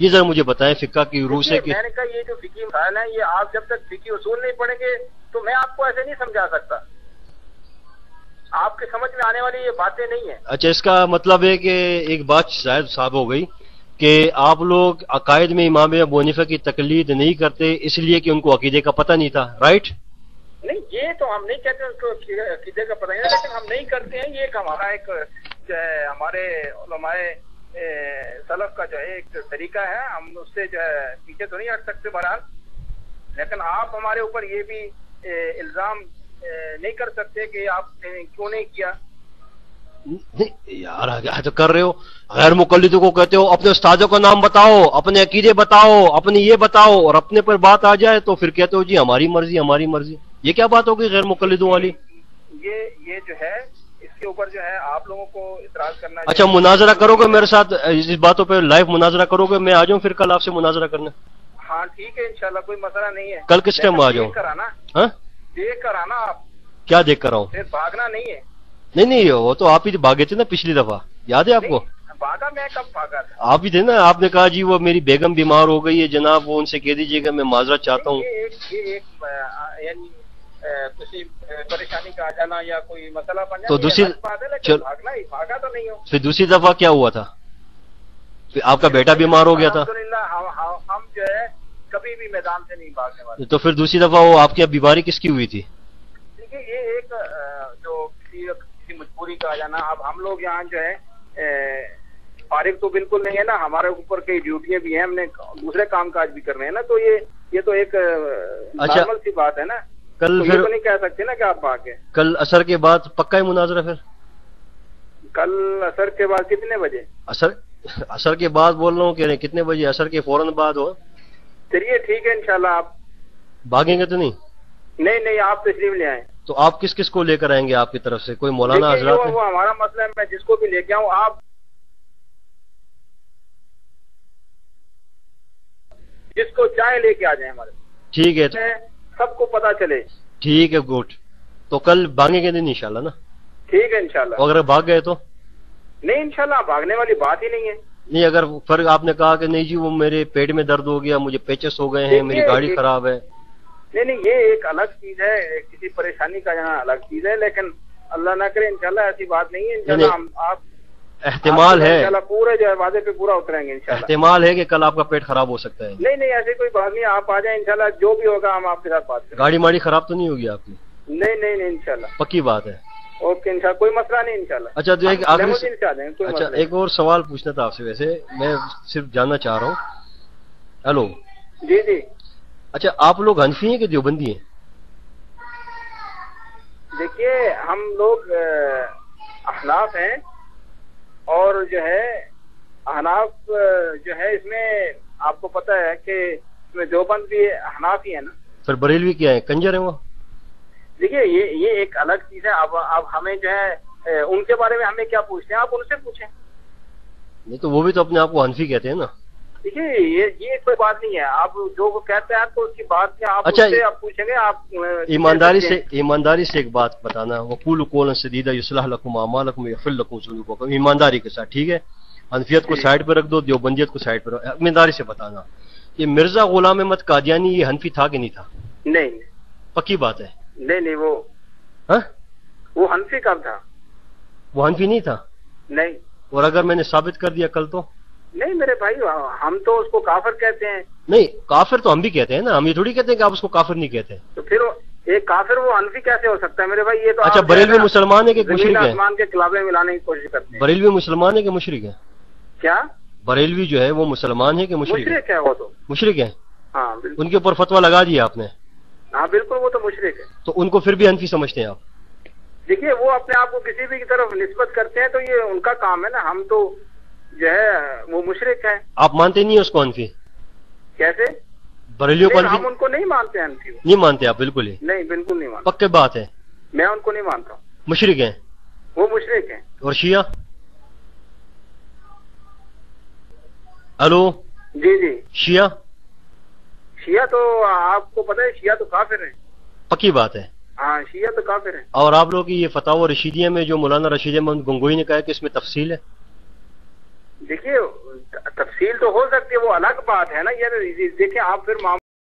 یہ ذرا مجھے بتائیں فقہ کی روح سے کہ میں نے کہا یہ جو فقہی مسائل ہیں یہ آپ جب تک فقہی اصول نہیں پڑھیں گے تو میں آپ کو ایسے نہیں سمجھا سکتا. آپ کے سمجھ میں آنے والی یہ باتیں نہیں ہیں. اچھا، اس کا مطلب ہے کہ ایک بات شاید صاحب ہو گئی کہ آپ لوگ عقائد میں امام ابو حنیفہ کی تقلید نہیں کرتے اس لیے کہ ان کو عقیدے کا پتہ نہیں تھا، رائٹ؟ نہیں، یہ تو ہم نہیں کہتے اس کو عقیدے کا پتہ نہیں ہے، لیکن ہم نہیں کرتے ہیں. یہ ایک ہمارا ایک جو ہے ہمارے علماء سلف کا جو ہے ایک طریقہ ہے، ہم اس سے جو ہے پیچھے تو نہیں ہٹ سکتے بہرحال. لیکن آپ ہمارے اوپر یہ بھی الزام نہیں کر سکتے کہ آپ نے کیوں نہیں کیا. یار آگے تو کر رہے ہو، غیر مقلدوں کو کہتے ہو اپنے استادوں کا نام بتاؤ، اپنے عقیدے بتاؤ، اپنی یہ بتاؤ، اور اپنے پر بات آ جائے تو پھر کہتے ہو جی ہماری مرضی ہماری مرضی. یہ کیا بات ہوگی غیر مقلدوں والی؟ یہ جو ہے اس کے اوپر جو ہے آپ لوگوں کو اعتراض کرنا. اچھا، مناظرہ کرو گے میرے ساتھ اس باتوں پہ؟ لائیو مناظرہ کرو گے؟ میں آ جاؤں پھر کل آپ سے مناظرہ کرنے؟ ہاں ٹھیک ہے، انشاءاللہ کوئی مسئلہ نہیں ہے. کل کس ٹائم آ جاؤں؟ دیکھ کر آنا. آپ کیا دیکھ کر آؤں؟ پھر بھاگنا نہیں ہے. نہیں، وہ تو آپ ہی بھاگے تھے نا پچھلی دفعہ، یاد ہے آپ کو؟ بھاگا میں کب بھاگا تھا؟ آپ ہی تھے نا، آپ نے کہا جی وہ میری بیگم بیمار ہو گئی ہے جناب، وہ ان سے کہہ دیجیے گا میں معذرت چاہتا ہوں. یہ ایک یعنی کسی پریشانی کا آ جانا یا کوئی مسئلہ بن جانا تو دوسری بھاگا تو نہیں ہو. پھر دوسری دفعہ کیا ہوا تھا؟ پھر آپ کا بیٹا بیمار ہو گیا تھا. الحمدللہ ہم جو ہے کبھی بھی میدان سے نہیں بھاگنے والے. تو پھر دوسری دفعہ وہ آپ کی بیماری کس کی ہوئی تھی؟ دیکھیے یہ ایک جو کسی مجبوری کا آ جانا. اب ہم لوگ یہاں جو ہے فارغ تو بالکل نہیں ہے نا، ہمارے اوپر کئی ڈیوٹیاں بھی ہیں، ہم نے دوسرے کام کاج بھی کرنے ہیں نا. تو یہ تو ایک نارمل سی بات ہے نا. کل پھر تو نہیں کہہ سکتے نا کہ آپ بھاگے. کل عصر کے بعد پکا ہے مناظرہ؟ پھر کل عصر کے بعد کتنے بجے؟ عصر کے بعد بول رہا ہوں کہ کتنے بجے؟ عصر کے فوراً بعد ہو. چلیے ٹھیک ہے، انشاءاللہ. آپ بھاگیں گے تو نہیں؟ نہیں، آپ تشریف لے آئیں. تو آپ کس کس کو لے کر آئیں گے آپ کی طرف سے؟ کوئی مولانا حضرات ہیں؟ وہ ہمارا مسئلہ ہے، میں جس کو بھی لے کے آؤں. آپ جس کو چاہے لے کے آ جائیں ہمارے. ٹھیک ہے، سب کو پتا چلے. ٹھیک ہے، گڈ. تو کل بھاگیں گے نہیں انشاءاللہ نا؟ ٹھیک ہے انشاءاللہ. اگر بھاگ گئے تو نہیں، انشاءاللہ بھاگنے والی بات ہی نہیں ہے. نہیں، اگر فرق آپ نے کہا کہ نہیں جی وہ میرے پیٹ میں درد ہو گیا، مجھے پیچس ہو گئے ہیں، میری گاڑی خراب ہے. نہیں، یہ ایک الگ چیز ہے، کسی پریشانی کا یہاں الگ چیز ہے. لیکن اللہ نہ کرے انشاءاللہ ایسی بات نہیں ہے. انشاءاللہ ہم آپ احتمال ہے انشاءاللہ پورے جو ہے وعدے پہ پورا اتریں گے انشاءاللہ. احتمال ہے کہ کل آپ کا پیٹ خراب ہو سکتا ہے. نہیں، ایسی کوئی بات نہیں. آپ آ جائیں انشاءاللہ، جو بھی ہوگا ہم آپ کے ساتھ بات کریں. گاڑی ماڑی خراب تو نہیں ہوگی آپ کی؟ نہیں انشاءاللہ. پکی بات ہے. اوکے انشاءاللہ، کوئی مسئلہ نہیں انشاءاللہ. اچھا تو ایک آخری اچھا ایک اور سوال پوچھنا تھا آپ سے، ویسے میں صرف جاننا چاہ رہا ہوں. ہیلو. جی. اچھا، آپ لوگ حنفی ہیں کہ دیوبندی ہیں؟ دیکھیے ہم لوگ احناف ہیں، اور جو ہے احناف جو ہے اس میں آپ کو پتہ ہے کہ اس میں دیوبند بھی احناف ہی ہے نا. پھر بریلوی کیا ہے؟ کنجر ہیں وہ؟ دیکھیے یہ ایک الگ چیز ہے. اب ہمیں جو ہے ان کے بارے میں ہمیں کیا پوچھتے ہیں، آپ ان سے پوچھیں. نہیں تو وہ بھی تو اپنے آپ کو حنفی کہتے ہیں نا. دیکھیے یہ کوئی بات نہیں ہے. آپ جو وہ کہتے ہیں تو اس کی بات میں آپ اچھا آپ پوچھیں گے. آپ ایمانداری سے ایک بات بتانا، وقولوا قولا سدیدا یصلح لکم اعمالکم ویغفر لکم ذنوبکم. ایمانداری کے ساتھ، ٹھیک ہے؟ حنفیت کو سائڈ پہ رکھ دو، دیوبندیت کو سائڈ پہ رکھ. ایمانداری سے بتانا، یہ مرزا غلام احمد قادیانی یہ حنفی تھا کہ نہیں تھا؟ نہیں. پکی بات ہے؟ نہیں وہ حنفی کب تھا؟ وہ حنفی نہیں تھا. نہیں. اور اگر میں نے ثابت کر دیا کل تو؟ نہیں میرے بھائی، ہم تو اس کو کافر کہتے ہیں. نہیں، کافر تو ہم بھی کہتے ہیں نا، ہم یہ تھوڑی کہتے ہیں کہ آپ اس کو کافر نہیں کہتے. تو پھر ایک کافر وہ حنفی کیسے ہو سکتا ہے میرے بھائی؟ یہ تو اچھا، بریلوی مسلمان ہے کہ مشرک ہے؟ آسمان کے خلافے ملانے کی کوشش کرتے ہیں. بریلوی مسلمان ہے کہ مشرک ہے؟ کیا بریلوی جو ہے وہ مسلمان ہے کہ مشرک ہے؟ وہ تو مشرک ہے. ہاں، ان کے اوپر فتویٰ لگا دیا آپ نے؟ ہاں بالکل، وہ تو مشرک ہے. تو ان کو پھر بھی حنفی سمجھتے ہیں آپ؟ دیکھیے وہ اپنے آپ کو کسی بھی کی طرف نسبت کرتے ہیں تو یہ ان کا کام ہے نا. ہم تو جو ہے وہ مشرک ہے. آپ مانتے نہیں ہیں اس کو حنفی؟ کیسے؟ بریلیوں کو ہم ان کو نہیں مانتے. حنفی نہیں مانتے آپ؟ بالکل ہی نہیں، بالکل نہیں مانتے. پکے بات ہے؟ میں ان کو نہیں مانتا ہوں. مشرک ہیں وہ؟ مشرک ہیں. اور شیعہ؟ ہلو. جی. شیعہ تو آپ کو پتہ ہے شیعہ تو کافر ہیں. پکی بات ہے؟ ہاں، شیعہ تو کافر ہیں. اور آپ لوگ کی یہ فتاوی رشیدیہ میں جو مولانا رشید احمد گنگوئی نے کہا ہے کہ اس میں تفصیل ہے؟ دیکھیے تفصیل تو ہو سکتی ہے، وہ الگ بات ہے نا. یہ دیکھیں آپ پھر معاملہ